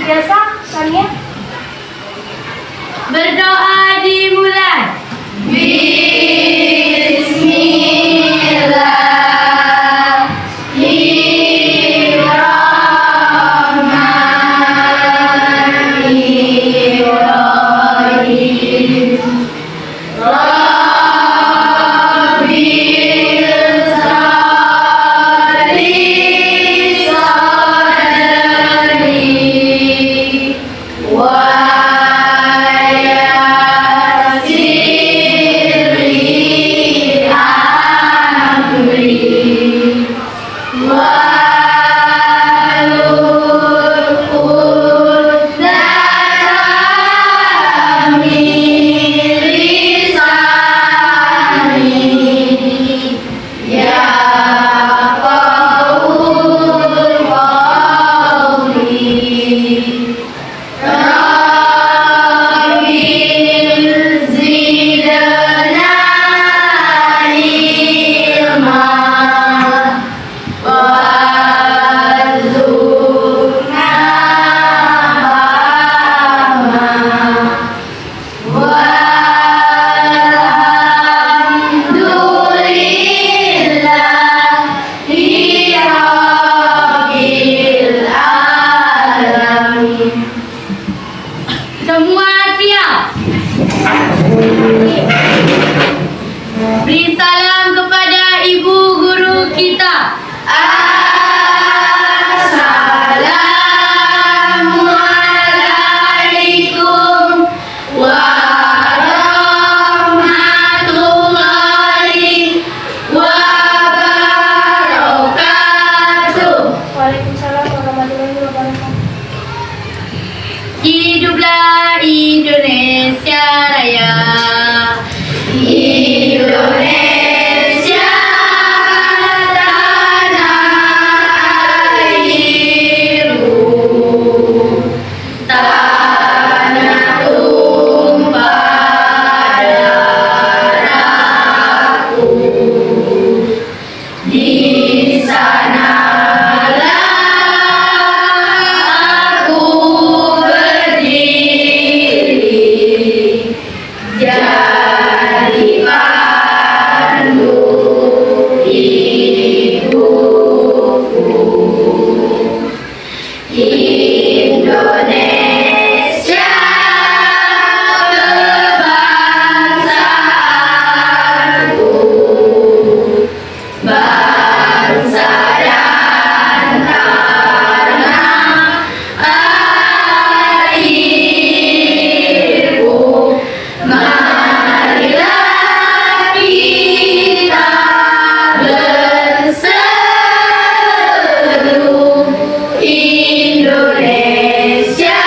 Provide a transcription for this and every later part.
biasa, Sania. Berdoa dimulai. Semua siap. Beri salam kepada ibu guru kita. Assalamualaikum warahmatullahi wabarakatuh. Waalaikumsalam warahmatullahi wabarakatuh. Hiduplah Indonesia Raya. Indonesia tanah airku, tanah tumpah darahku. Di sanalah aku berdiri, jadi pandu hidupku. Indonesia kebangsaanku, bangsa dan tanah airku. Marilah kita berseru, Indonesia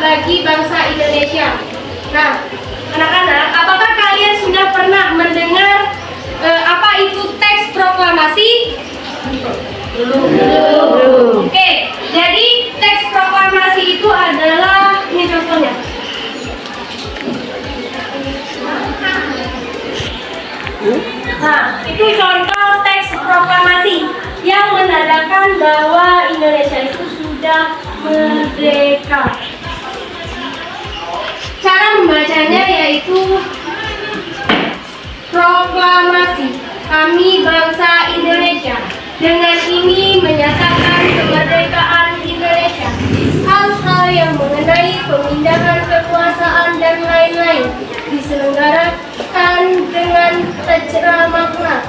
bagi bangsa Indonesia. Nah, anak-anak, apakah kalian sudah pernah mendengar apa itu teks proklamasi? Belum. Oke, jadi teks proklamasi itu adalah, ini contohnya. Nah, itu contoh teks proklamasi yang menandakan bahwa Indonesia itu sudah merdeka. Cara membacanya yaitu proklamasi kami bangsa Indonesia dengan ini menyatakan kemerdekaan Indonesia. Hal-hal yang mengenai pemindahan kekuasaan dan lain-lain diselenggarakan dengan tercera makna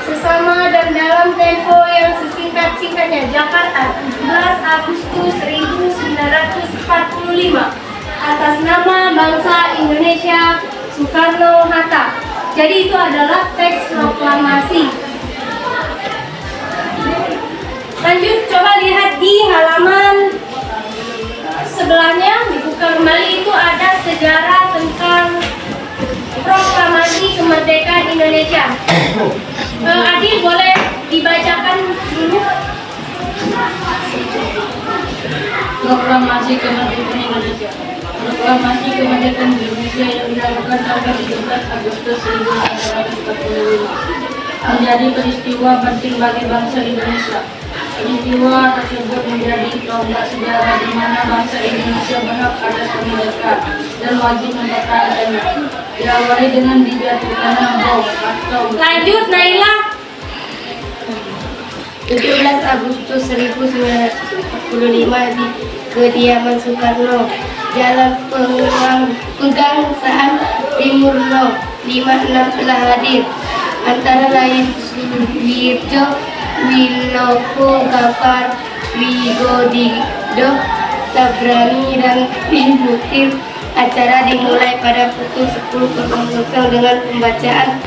sesama dan dalam tempo yang sesingkat-singkatnya. Jakarta, 17 Agustus 1945. Atas nama bangsa Indonesia, Soekarno-Hatta. Jadi itu adalah teks proklamasi. Lanjut, coba lihat di halaman sebelahnya, dibuka kembali, itu ada sejarah tentang proklamasi kemerdekaan Indonesia. Adil, boleh dibacakan dulu? Proklamasi kemerdekaan Indonesia. Proklamasi kemerdekaan Indonesia yang dilakukan tanggal 17 Agustus 1945 menjadi peristiwa penting bagi bangsa Indonesia. Peristiwa tersebut menjadi tonggak sejarah di mana bangsa Indonesia berhak atas kemerdekaan dan wajib mempertahankannya. Diawali dengan dijatuhkannya bom atau. Lanjut, Naila. 17 Agustus 1945 di kediaman Soekarno, Jalan Pegangsaan Timur No. 56 telah hadir, antara lain Suwirjo, Winoko, Gafar, Wigodido, Tabrani, dan Mutir. Acara dimulai pada pukul 10.00 dengan pembacaan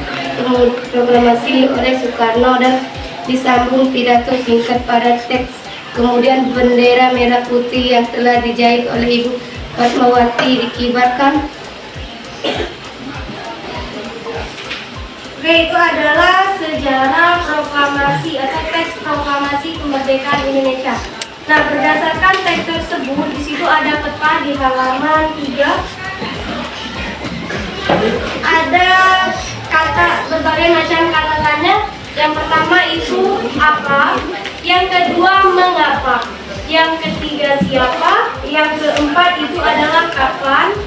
proklamasi oleh Soekarno dan disambung pidato singkat pada teks. Kemudian bendera merah putih yang telah dijahit oleh Ibu Fatmawati dikibarkan. Oke, itu adalah sejarah proklamasi atau teks proklamasi kemerdekaan Indonesia. Nah, berdasarkan teks tersebut, di situ ada peta di halaman 3. Ada kata, berbagai macam kata tanya. Yang pertama itu apa, yang kedua mengapa, yang ketiga siapa, yang keempat itu adalah kapan,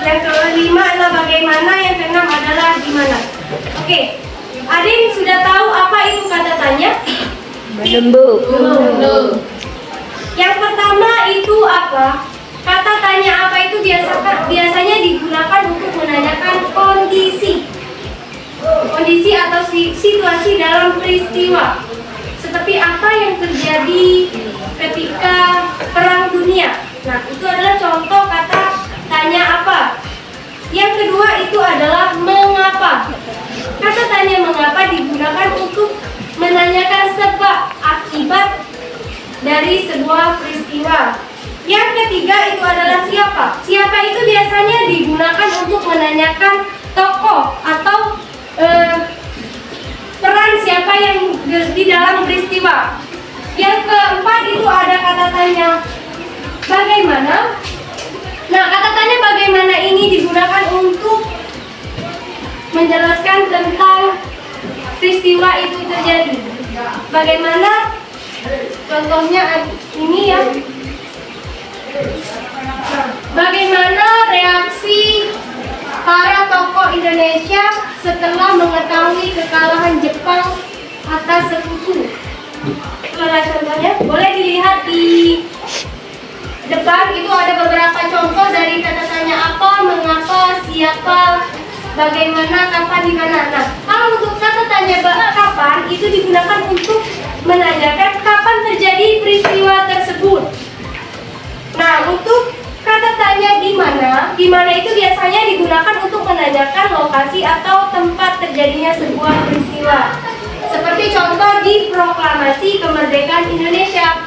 yang kelima adalah bagaimana, yang keenam adalah di mana. Oke, Adin sudah tahu apa itu kata tanya? Belum. Yang pertama itu apa? Kata tanya apa itu biasanya digunakan untuk menanyakan kondisi atau situasi dalam peristiwa. Seperti apa yang terjadi ketika Perang Dunia. Nah, itu adalah contoh kata tanya apa. Yang kedua itu adalah mengapa. Kata tanya mengapa digunakan untuk menanyakan sebab akibat dari sebuah peristiwa. Yang ketiga itu adalah siapa. Siapa itu biasanya digunakan untuk menanyakan tokoh atau peran siapa yang di dalam peristiwa. Yang keempat itu ada kata tanya bagaimana. Nah, kata tanya bagaimana ini digunakan untuk menjelaskan tentang peristiwa itu terjadi. Bagaimana? Contohnya ini ya. Bagaimana reaksi para tokoh Indonesia setelah mengetahui kekalahan Jepang atas Sekutu? Contohnya boleh dilihat di depan, itu ada beberapa contoh dari kata tanya apa, mengapa, siapa, bagaimana, kapan, di mana. Nah, kalau untuk kata tanya kapan itu digunakan untuk menanyakan kapan terjadi peristiwa tersebut. Nah, untuk kata tanya di mana itu biasanya digunakan untuk menanyakan lokasi atau tempat terjadinya sebuah peristiwa. Seperti contoh di Proklamasi Kemerdekaan Indonesia.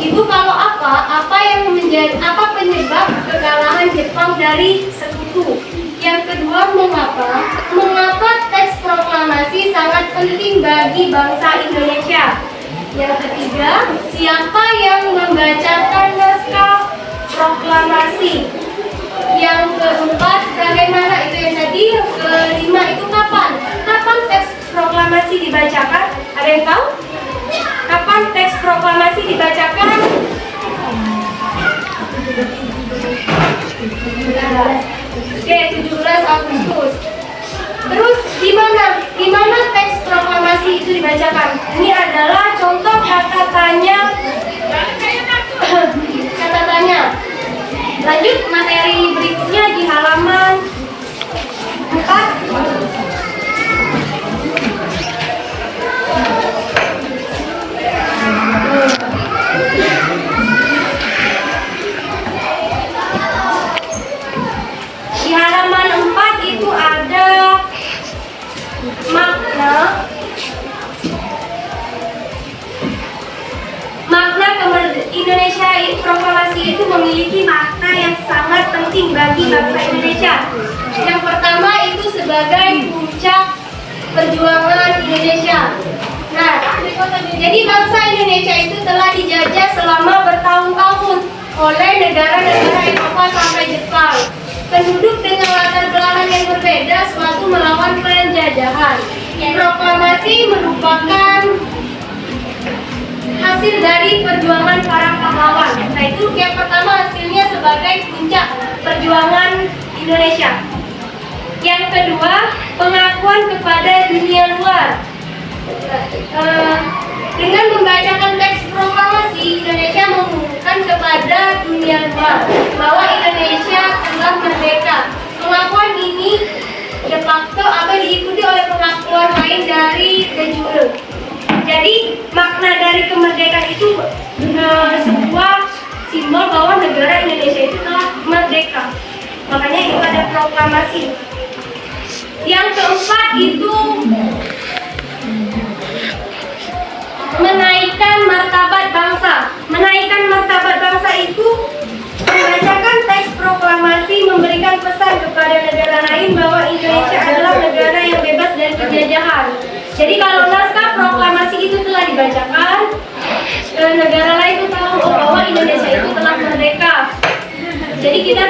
Itu kalau apa yang menjadi apa penyebab kekalahan Jepang dari sekutu. Yang kedua, mengapa teks proklamasi sangat penting bagi bangsa Indonesia. Yang ketiga, siapa yang membacakan naskah proklamasi. Yang keempat, bagaimana itu yang tadi. Yang kelima itu kapan teks proklamasi dibacakan. Ada yang tahu? Kapan teks proklamasi dibacakan? Oke, 17 Agustus. Terus di mana teks proklamasi itu dibacakan? Ini adalah contoh kata-tanya. Lanjut materi berikutnya di halaman 4. Di halaman 4 itu ada makna Indonesia proklamasi itu memiliki makna yang sangat penting bagi bangsa Indonesia. Yang pertama itu sebagai puncak perjuangan Indonesia. Nah, jadi bangsa Indonesia itu telah dijajah selama bertahun-tahun oleh negara-negara Eropa sampai Jepang. Penduduk dengan latar belakang yang berbeda suatu melawan penjajahan. Proklamasi merupakan hasil dari perjuangan para pahlawan. Nah, itu yang pertama hasilnya sebagai puncak perjuangan Indonesia. Yang kedua, pengakuan kepada dunia luar. Dengan membacakan teks proklamasi, Indonesia mengumumkan kepada dunia luar bahwa Indonesia telah merdeka. Pengakuan ini de facto akan diikuti oleh pengakuan lain dari de jure. Jadi makna dari kemerdekaan itu sebuah simbol bahwa negara Indonesia itu telah merdeka. Makanya itu ada proklamasi. Yang keempat itu menaikkan martabat bangsa. Menaikkan martabat bangsa itu membacakan teks proklamasi memberikan pesan kepada negara lain bahwa Indonesia adalah negara yang bebas dari penjajahan. Jadi kalau naskah proklamasi itu telah dibacakan, negara lain itu tahu bahwa Indonesia itu telah merdeka. Jadi kita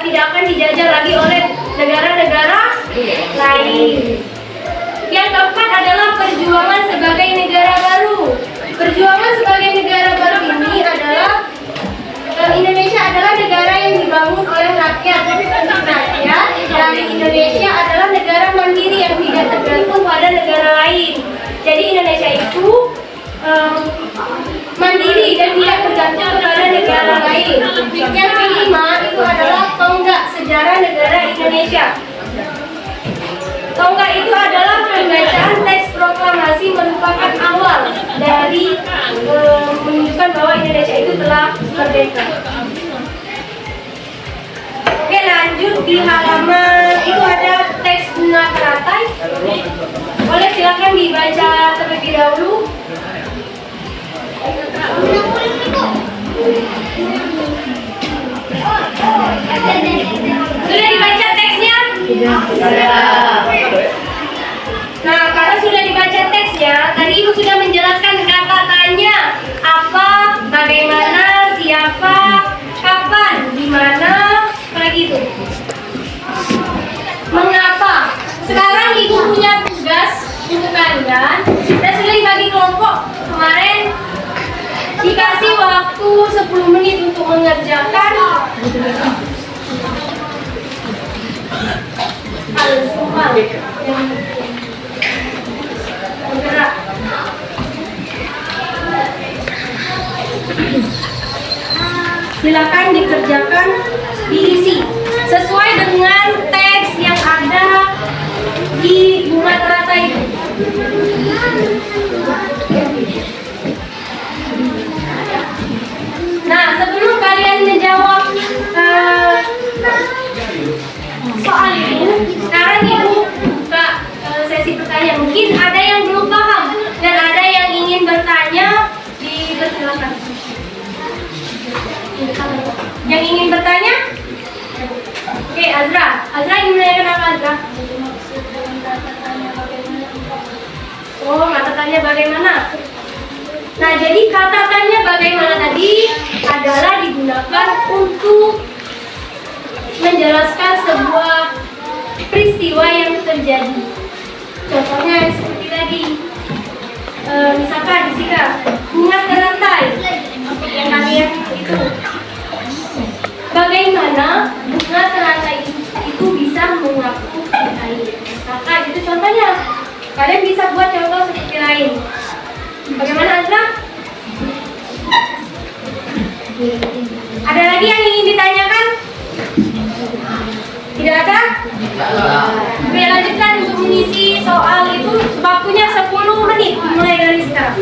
tidak akan dijajah lagi oleh negara-negara lain. Yang keempat adalah perjuangan sebagai negara baru. Perjuangan sebagai negara baru ini adalah Indonesia adalah negara yang dibangun oleh rakyat. Rakyat dari Indonesia adalah negara mandiri yang tidak tergantung pada negara lain. Jadi Indonesia itu mandiri dan tidak tergantung kepada negara lain. Yang kelima itu adalah tonggak sejarah negara Indonesia. Tonggak itu adalah pembacaan teks proklamasi merupakan awal dari menunjukkan bahwa Indonesia itu telah merdeka. Oke, lanjut di halaman itu ada teks bunga teratai. Boleh silakan dibaca terlebih dahulu. Sudah dibaca teksnya? Nah, karena sudah dibaca teksnya, tadi Ibu sudah menjelaskan kata-katanya apa, bagaimana, siapa, kapan, di mana, begitu. Mengapa? Sekarang Ibu punya tugas untuk kalian dan sudah dibagi kelompok. Kemarin dikasih waktu 10 menit untuk mengerjakan semua yang bergerak. Silakan dikerjakan, diisi sesuai dengan teks yang ada di bunga teratai itu. Nah, sebelum kalian menjawab soal itu, sekarang Ibu buka sesi pertanyaan. Mungkin ada yang belum paham dan ada yang ingin bertanya, dipersilakan. Oke, Azra. Azra ingin menanyakan apa, Azra? Oh, kata tanya bagaimana? Nah, jadi kata tanya bagaimana tadi adalah digunakan untuk menjelaskan sebuah peristiwa yang terjadi. Contohnya seperti tadi. Misalkan Sika, bunga terantai yang kalian itu. Bagaimana bunga terantai itu bisa mengapung air? Misalkan itu contohnya. Kalian bisa buat contoh seperti lain. Bagaimana, Azra? Ada lagi yang ingin ditanyakan? Tidak ada? Oke, lanjutkan untuk mengisi soal itu. Waktunya 10 menit mulai dari sekarang.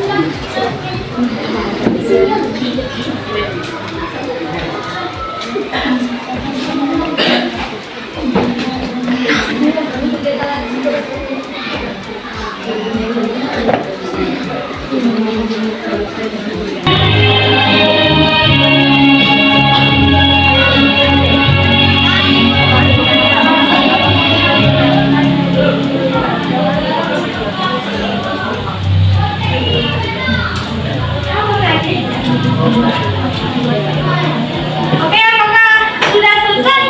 Oke, apakah sudah selesai?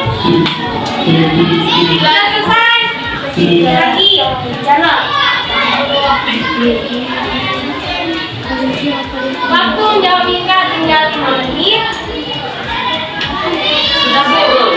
Sudah selesai? Lagi, jalan. Waktu menjawab Mika tinggal 5 menit. Sudah 10.